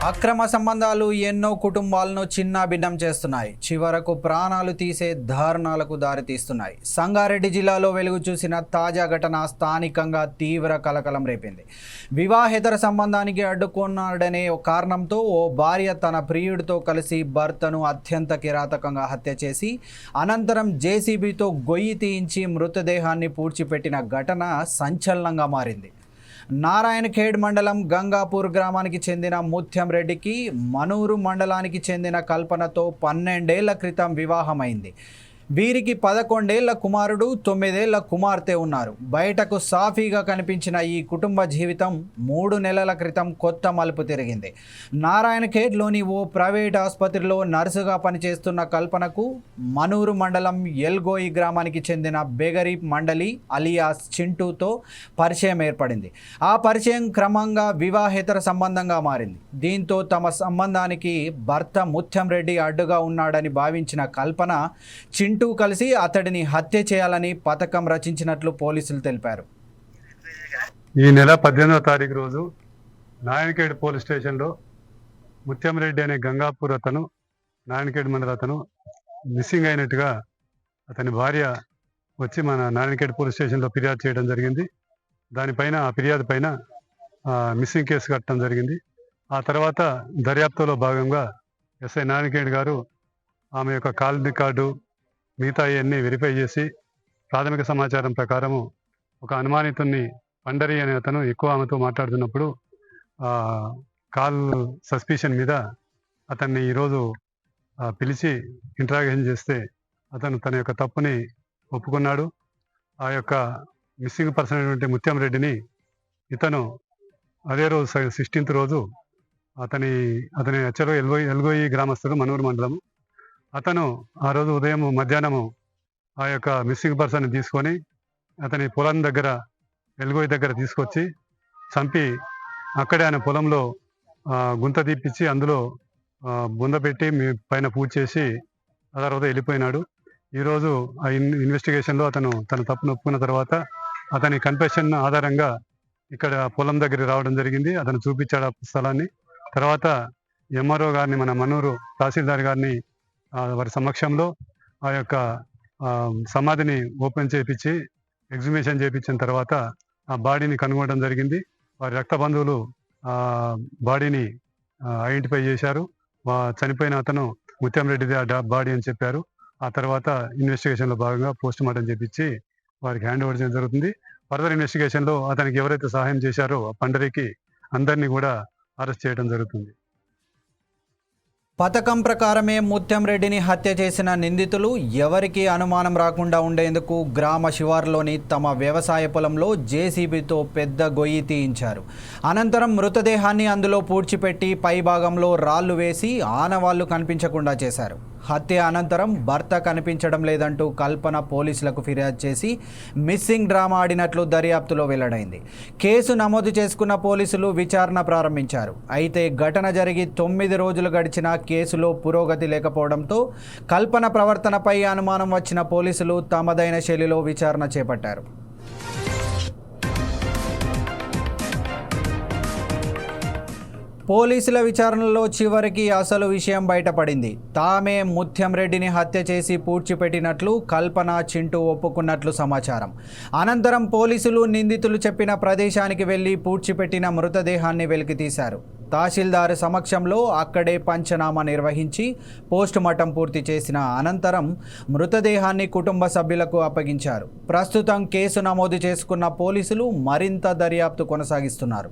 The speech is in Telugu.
అక్రమ సంబంధాలు ఎన్నో కుటుంబాలను చిన్నాభిన్నం చేస్తున్నాయి. చివరకు ప్రాణాలు తీసే దారుణాలకు దారితీస్తున్నాయి. సంగారెడ్డి జిల్లాలో వెలుగు చూసిన తాజా ఘటన స్థానికంగా తీవ్ర కలకలం రేపింది. వివాహేతర సంబంధానికి అడ్డుకున్నాడనే కారణంతో ఓ భార్య తన ప్రియుడితో కలిసి భర్తను అత్యంత కిరాతకంగా హత్య చేసి అనంతరం జేసీబీతో గొయ్యి తీయించి మృతదేహాన్ని పూడ్చిపెట్టిన ఘటన సంచలనంగా మారింది. నారాయణఖేడ్ మండలం గంగాపూర్ గ్రామానికి చెందిన ముత్యం రెడ్డికి మనూరు మండలానికి చెందిన కల్పనతో 12 ఏళ్ల క్రితం వివాహమైంది. వీరికి 11 ఏళ్ల కుమారుడు 9 ఏళ్ల కుమార్తె ఉన్నారు. బయటకు సాఫీగా కనిపించిన ఈ కుటుంబ జీవితం 3 నెలల క్రితం కొత్త మలుపు తిరిగింది. నారాయణఖేడ్లోని ఓ ప్రైవేట్ ఆసుపత్రిలో నర్సుగా పనిచేస్తున్న కల్పనకు మనూరు మండలం ఎల్గోయి గ్రామానికి చెందిన బెగరి మండలి అలియాస్ చింటూతో పరిచయం ఏర్పడింది. ఆ పరిచయం క్రమంగా వివాహేతర సంబంధంగా మారింది. దీంతో తమ సంబంధానికి భర్త ముత్యం రెడ్డి అడ్డుగా ఉన్నాడని భావించిన కల్పన చింటూ కలిసి అతడిని హత్య చేయాలని పథకం రచించినట్లు పోలీసులు తెలిపారు. ఈ నెల 18వ తారీఖు రోజు నారాయణఖేడ్ పోలీస్ స్టేషన్లో ముత్యం రెడ్డి అనే గంగాపూర్ అతను నారాయణఖేడ్ మండల అతను మిస్సింగ్ అయినట్టుగా అతని భార్య వచ్చి మన నారాయణఖేడ్ పోలీస్ స్టేషన్లో ఫిర్యాదు చేయడం జరిగింది. దానిపైన ఆ ఫిర్యాదు పైన మిస్సింగ్ కేసు కట్టడం జరిగింది. ఆ తర్వాత దర్యాప్తులో భాగంగా ఎస్ఐ నారాయణఖేడ్ గారు ఆమె యొక్క కాల్ రికార్డు మిగతా ఇవన్నీ వెరిఫై చేసి ప్రాథమిక సమాచారం ప్రకారము ఒక అనుమానితుడిని పండరి అనే అతను ఎక్కువ ఆమెతో మాట్లాడుతున్నప్పుడు కాల్ సస్పిషన్ మీద అతన్ని ఈరోజు పిలిచి ఇంటరాగేషన్ చేస్తే అతను తన యొక్క తప్పుని ఒప్పుకున్నాడు. ఆ యొక్క మిస్సింగ్ పర్సన్ అయినటువంటి ముత్యం రెడ్డిని ఇతను అదే రోజు 16th రోజు అతని అచ్చలో ఎల్గోయి గ్రామస్తుడు మనూరు మండలము. అతను ఆ రోజు ఉదయం మధ్యాహ్నము ఆ యొక్క మిస్సింగ్ పర్సన్ తీసుకొని అతని పొలం దగ్గర ఎల్గోయి దగ్గర తీసుకొచ్చి చంపి అక్కడే ఆయన పొలంలో గుంత తీపిచ్చి అందులో బుంద పెట్టి పైన పూజ చేసి ఆ తర్వాత వెళ్ళిపోయినాడు. ఈరోజు ఆ ఇన్వెస్టిగేషన్లో అతను తన తప్పును ఒప్పుకున్న తర్వాత అతని కన్ఫెషన్ ఆధారంగా ఇక్కడ పొలం దగ్గరికి రావడం జరిగింది. అతను చూపించాడు ఆ స్థలాన్ని. తర్వాత ఎంఆర్ఓ గారిని మన మనూరు తహసీల్దార్ గారిని వారి సమక్షంలో ఆ యొక్క సమాధిని ఓపెన్ చేయించి ఎగ్జిబిషన్ చేయించిన తర్వాత ఆ బాడీని కనుగొనడం జరిగింది. వారి రక్త బంధువులు బాడీని ఐడెంటిఫై చేశారు. చనిపోయిన అతను ముత్యం రెడ్డిది ఆ బాడీ అని చెప్పారు. ఆ తర్వాత ఇన్వెస్టిగేషన్లో భాగంగా పోస్ట్ మార్టం చేయించి వారికి హ్యాండ్ ఓవర్ చేయడం జరుగుతుంది. ఫర్దర్ ఇన్వెస్టిగేషన్లో అతనికి ఎవరైతే సహాయం చేశారో ఆ పండరికి అందరినీ కూడా అరెస్ట్ చేయడం జరుగుతుంది. పథకం ప్రకారమే ముత్యం రెడ్డిని హత్య చేసిన నిందితులు ఎవరికీ అనుమానం రాకుండా ఉండేందుకు గ్రామ శివారులోని తమ వ్యవసాయ పొలంలో జేసీబీతో పెద్ద గొయ్యి తీయించారు. అనంతరం మృతదేహాన్ని అందులో పూడ్చిపెట్టి పైభాగంలో రాళ్లు వేసి ఆనవాళ్లు కనిపించకుండా చేశారు. హత్య అనంతరం భర్త కనిపించడం లేదంటూ కల్పన పోలీసులకు ఫిర్యాదు చేసి మిస్సింగ్ డ్రామా ఆడినట్లు దర్యాప్తులో వెల్లడైంది. కేసు నమోదు చేసుకున్న పోలీసులు విచారణ ప్రారంభించారు. అయితే ఘటన జరిగి 9 రోజులు గడిచినా కేసులో పురోగతి లేకపోవడంతో కల్పన ప్రవర్తనపై అనుమానం వచ్చిన పోలీసులు తమదైన శైలిలో విచారణ చేపట్టారు. పోలీసుల విచారణలో చివరికి అసలు విషయం బయటపడింది. తామే ముత్యం రెడ్డిని హత్య చేసి పూడ్చిపెట్టినట్లు కల్పన చింటూ ఒప్పుకున్నట్లు సమాచారం. అనంతరం పోలీసులు నిందితులు చెప్పిన ప్రదేశానికి వెళ్లి పూడ్చిపెట్టిన మృతదేహాన్ని వెలికితీశారు. తహసీల్దార్ సమక్షంలో అక్కడే పంచనామా నిర్వహించి పోస్టుమార్టం పూర్తి చేసిన అనంతరం మృతదేహాన్ని కుటుంబ సభ్యులకు అప్పగించారు. ప్రస్తుతం కేసు నమోదు చేసుకున్న పోలీసులు మరింత దర్యాప్తు కొనసాగిస్తున్నారు.